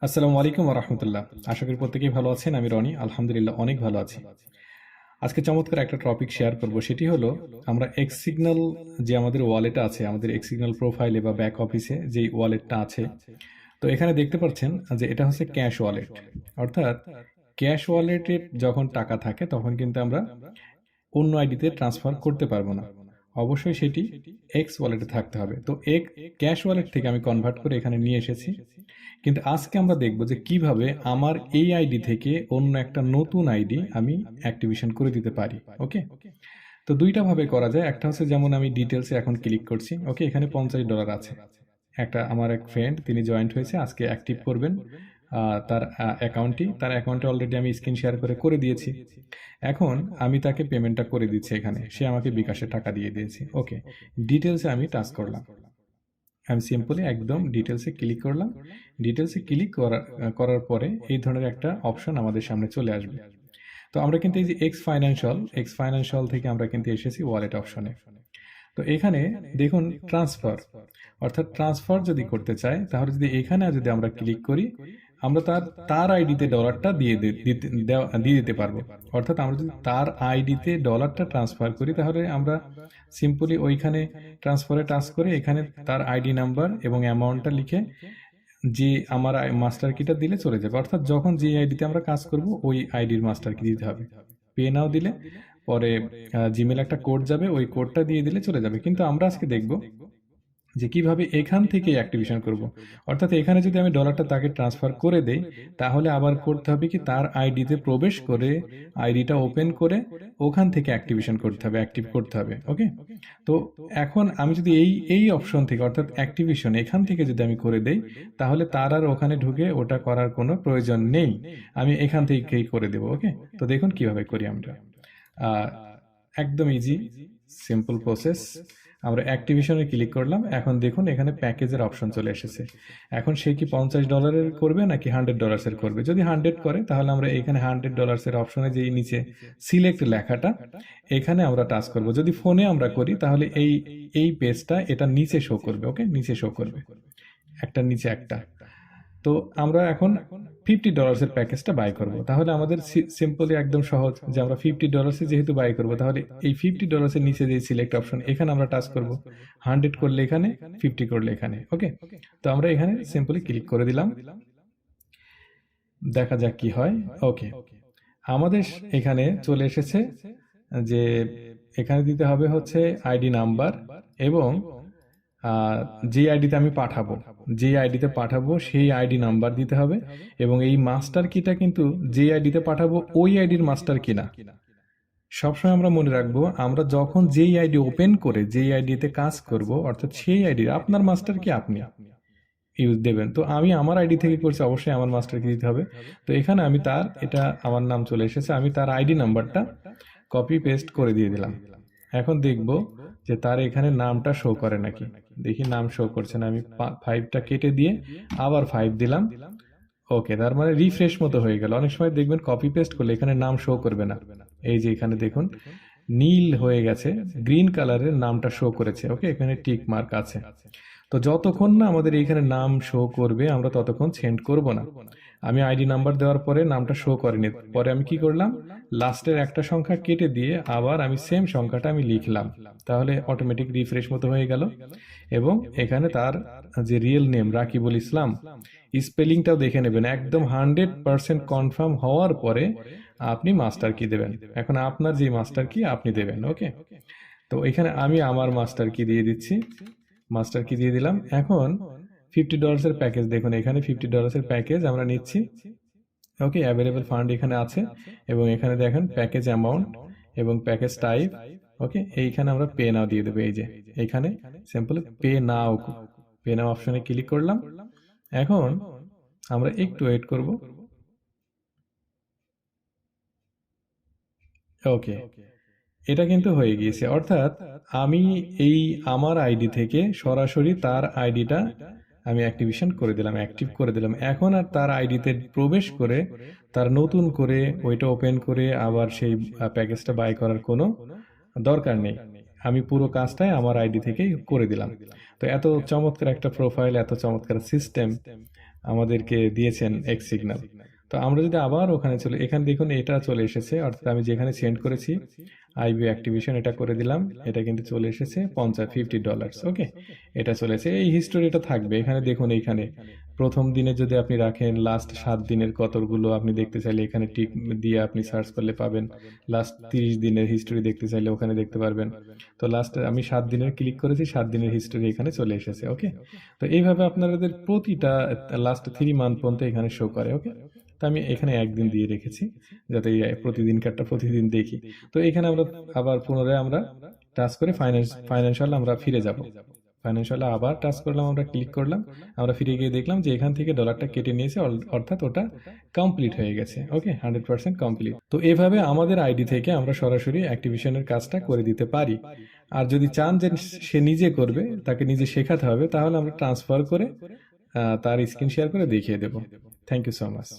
আসসালামু আলাইকুম রহমতুল্লাহ। আশা করি প্রত্যেকেই ভালো আছেন। আমি রনি, আলহামদুলিল্লাহ অনেক ভালো আছি। আজকে চমৎকার একটা টপিক শেয়ার করব, সেটি হলো আমরা এক্স সিগন্যাল যে আমাদের ওয়ালেট আছে, আমাদের এক্স সিগন্যাল প্রোফাইলে বা ব্যাক অফিসে যেই ওয়ালেটটা আছে, তো এখানে দেখতে পাচ্ছেন যে এটা হচ্ছে ক্যাশ ওয়ালেট। অর্থাৎ ক্যাশ ওয়ালেটে যখন টাকা থাকে তখন কিন্তু আমরা অন্য আইডিতে ট্রান্সফার করতে পারবো না, অবশ্যই সেটি এক্স ওয়ালেটে থাকতে হবে। তো ক্যাশ ওয়ালেট থেকে আমি কনভার্ট করে এখানে নিয়ে এসেছি। কিন্তু আজকে আমরা দেখব যে কিভাবে আমার এই আইডি থেকে অন্য একটা নতুন আইডি আমি অ্যাক্টিভেশন করে দিতে পারি। ওকে, তো দুইটা ভাবে করা যায়। একটা হচ্ছে যেমন আমি ডিটেলসে এখন ক্লিক করছি, ওকে, এখানে $50 আছে। একটা আমার এক ফ্রেন্ড, তিনি জয়েন্ট হয়েছে, আজকে অ্যাক্টিভ করবেন তার অ্যাকাউন্টে অলরেডি আমি স্ক্রিন শেয়ার করে করে দিয়েছি। এখন আমি তাকে পেমেন্টটা করে দিচ্ছি, এখানে সে আমাকে বিকাশে টাকা দিয়ে দিয়েছে। ওকে, ডিটেলসে আমি টাচ করলাম, আমি সিম্পলি একদম ডিটেলসে ক্লিক করলাম। ডিটেলসে ক্লিক করার পরে এই ধরনের একটা অপশন আমাদের সামনে চলে আসবে। তো আমরা কিন্তু এই যে এক্স ফাইন্যান্সিয়াল থেকে আমরা কিন্তু এসেছি ওয়ালেট অপশনে। তো এখানে দেখুন ট্রান্সফার, অর্থাৎ ট্রান্সফার যদি করতে চাই তাহলে যদি এখানে যদি আমরা ক্লিক করি, আমরা তার তার আইডিতে ডলারটা দিয়ে দিতে পারবো। অর্থাৎ আমরা যদি তার আইডিতে ডলারটা ট্রান্সফার করি তাহলে আমরা সিম্পলি ওইখানে ট্রান্সফারে টাচ করে এখানে তার আইডি নাম্বার এবং অ্যামাউন্টটা লিখে যে আমার মাস্টার কিটা দিলে চলে যাবে। অর্থাৎ যখন যে আইডিতে আমরা কাজ করব ওই আইডির মাস্টার কি দিতে হবে। পে নাও দিলে পরে জিমেল একটা কোড যাবে, ওই কোডটা দিয়ে দিলে চলে যাবে। কিন্তু আমরা আজকে দেখব যে কিভাবে এখান থেকে অ্যাক্টিভেশন করব। অর্থাৎ এখানে যদি আমি ডলারটা তাকে ট্রান্সফার করে দেই তাহলে আবার করতে হবে কি, তার আইডিতে প্রবেশ করে আইডিটা ওপেন করে ওখান থেকে অ্যাক্টিভেশন করতে হবে, অ্যাক্টিভ করতে হবে। ওকে, তো এখন আমি যদি এই এই অপশন থেকে অর্থাৎ অ্যাক্টিভেশন এখান থেকে যদি আমি করে দেই তাহলে তার আর ওখানে ঢুকে ওটা করার কোনো প্রয়োজন নেই, আমি এখান থেকেই করে দেব। ওকে, তো দেখুন কিভাবে করি আমরা। আহ, একদম ইজি, সিম্পল প্রসেস। আমরা অ্যাক্টিভেশনে ক্লিক করলাম, এখন দেখুন এখানে প্যাকেজের অপশন চলে এসেছে। এখন সে কি $50 করবে নাকি $100 করবে? যদি 100 করে তাহলে আমরা এখানে $100 অপশনে যে নিচে সিলেক্ট লেখাটা, এখানে আমরা টাচ করব। যদি ফোনে আমরা করি তাহলে এই এই পেজটা এটা নিচে শো করবে। ওকে, নিচে শো করবে একটা নিচে একটা। তো আমরা এখন $50 প্যাকেজটা বাই করব। তাহলে আমাদের সিম্পলি একদম সহজ যে আমরা $50 যেহেতু বাই করব তাহলে এই $50 নিচে যে সিলেক্ট অপশন এখানে আমরা টাচ করব। 100 করলে এখানে, 50 করলে এখানে। ওকে, তো আমরা এখানে সিম্পলি ক্লিক করে দিলাম, দেখা যাক কি হয়। ওকে, আমাদের এখানে চলে এসেছে যে এখানে দিতে হবে হচ্ছে আইডি নাম্বার এবং যে আইডিতে আমি পাঠাবো, যে আইডিতে পাঠাবো সেই আইডি নাম্বার দিতে হবে। এবং এই মাস্টার কিটা কিন্তু যে আইডিতে পাঠাবো ওই আইডির মাস্টার কিনা সবসময় আমরা মনে রাখবো। আমরা যখন যেই আইডি ওপেন করে যেই আইডিতে কাজ করব অর্থাৎ সেই আইডির আপনার মাস্টার কি আপনি ইউজ দেবেন। তো আমি আমার আইডি থেকে করছি, অবশ্যই আমার মাস্টার কি দিতে হবে। তো এখানে আমি তার, এটা আমার নাম চলে এসেছে, আমি তার আইডি নাম্বারটা কপি পেস্ট করে দিয়ে দিলাম। এখন দেখব যে তার এখানে নামটা শো করে নাকি। দেখি নাম শো করছে না, আমি 5টা কেটে দিয়ে আবার 5 দিলাম। ওকে, তার মানে রিফ্রেশ মতো হয়ে গেল। অনেক সময় দেখবেন কপি পেস্ট করলে এখানে নাম শো করবে না, এই যে এখানে দেখুন নীল হয়ে গেছে, গ্রিন কালারের নামটা শো করেছে। ওকে, এখানে টিক মার্ক আছে। তো যতক্ষণ না আমাদের এইখানে নাম শো করবে আমরা ততক্ষণ সেন্ড করব না। আমি আইডি নাম্বার দেওয়ার পরে নামটা শো করেনি, পরে আমি কি করলাম, লাস্টের একটা সংখ্যা কেটে দিয়ে আবার আমি সেম সংখ্যাটা আমি লিখলাম, তাহলে অটোমেটিক রিফ্রেশ মতো হয়ে গেল। এবং এখানে তার যে রিয়েল নেম রাকিবুল ইসলাম, স্পেলিংটাও দেখে নেবেন, একদম 100% কনফার্ম হওয়ার পরে আপনি মাস্টার কি দেবেন। এখন আপনার যে মাস্টার কি আপনি দেবেন। ওকে, তো এখানে আমি আমার মাস্টার কি দিয়ে দিচ্ছি, মাস্টার কি দিয়ে দিলাম। এখন $50 প্যাকেজ, দেখুন এখানে $50 প্যাকেজ আমরা নিচ্ছি। ওকে, অ্যাভেলেবল ফান্ড এখানে আছে এবং এখানে দেখেন প্যাকেজ অ্যামাউন্ট এবং প্যাকেজ টাইপ। ওকে, এইখানে আমরা পে নাও দিয়ে দেবো। এই যে এখানে সিম্পল পে নাও অপশনে ক্লিক করলাম। এখন আমরা একটু ওয়েট করব। ওকে, এটা কিন্তু হয়ে গিয়েছে। অর্থাৎ আমি এই আমার আইডি থেকে সরাসরি তার আইডিটা আমি অ্যাক্টিভেশন করে দিলাম, অ্যাক্টিভ করে দিলাম। এখন আর তার আইডিতে প্রবেশ করে তার নতুন করে ওইটা ওপেন করে আবার সেই প্যাকেজটা বাই করার কোনো দরকার নেই। আমি পুরো কাজটাই আমার আইডি থেকেই করে দিলাম। তো এত চমৎকার একটা প্রোফাইল, এত চমৎকার সিস্টেম, আমাদেরকে দিয়েছেন এক্স সিগন্যাল। তো আমরা যদি আবার ওখানে চলে, এখানে দেখুন এটা চলে এসেছে, অর্থাৎ আমি যেখানে সেন্ড করেছি আইবি অ্যাক্টিভেশন এটা করে দিলাম, এটা কিন্তু চলে এসেছে $50 ওকে, এটা চলেছে। এই হিস্টোরিটা থাকবে এখানে, দেখুন এইখানে প্রথম দিনে যদি আপনি রাখেন, লাস্ট 7 দিনের কতগুলো আপনি দেখতে চাইলে এখানে টিক দিয়ে আপনি সার্চ করলে পাবেন। লাস্ট 30 দিনের হিস্টোরি দেখতে চাইলে ওখানে দেখতে পারবেন। তো লাস্ট আমি 7 দিনের ক্লিক করেছি, 7 দিনের হিস্টোরি এখানে চলে এসেছে ওকে। তো এইভাবে আপনাদের প্রতিটা লাস্ট 3 মান্থ পর্যন্ত এখানে শো করে ওকে। তো আমি এখানে একদিন দিয়ে রেখেছি যাতে প্রতিদিনকারটা প্রতিদিন দেখি। তো এখানে আমরা আবার পুনরায় আমরা টাচ করে ফাইন্যান্সিয়াল আমরা ফিরে যাব। ফাইন্যান্সিয়ালে আবার টাচ করলাম, আমরা ক্লিক করলাম, আমরা ফিরে গিয়ে দেখলাম যে এখান থেকে ডলারটা কেটে নিয়েছে, অর্থাৎ ওটা কমপ্লিট হয়ে গেছে ওকে, 100% কমপ্লিট। তো এভাবে আমাদের আইডি থেকে আমরা সরাসরি অ্যাক্টিভেশনের কাজটা করে দিতে পারি। আর যদি চান যে সে নিজে করবে, তাকে নিজে শেখাতে হবে, তাহলে আমরা ট্রান্সফার করে তার স্ক্রিন শেয়ার করে দেখিয়ে দেব। Thank you so much.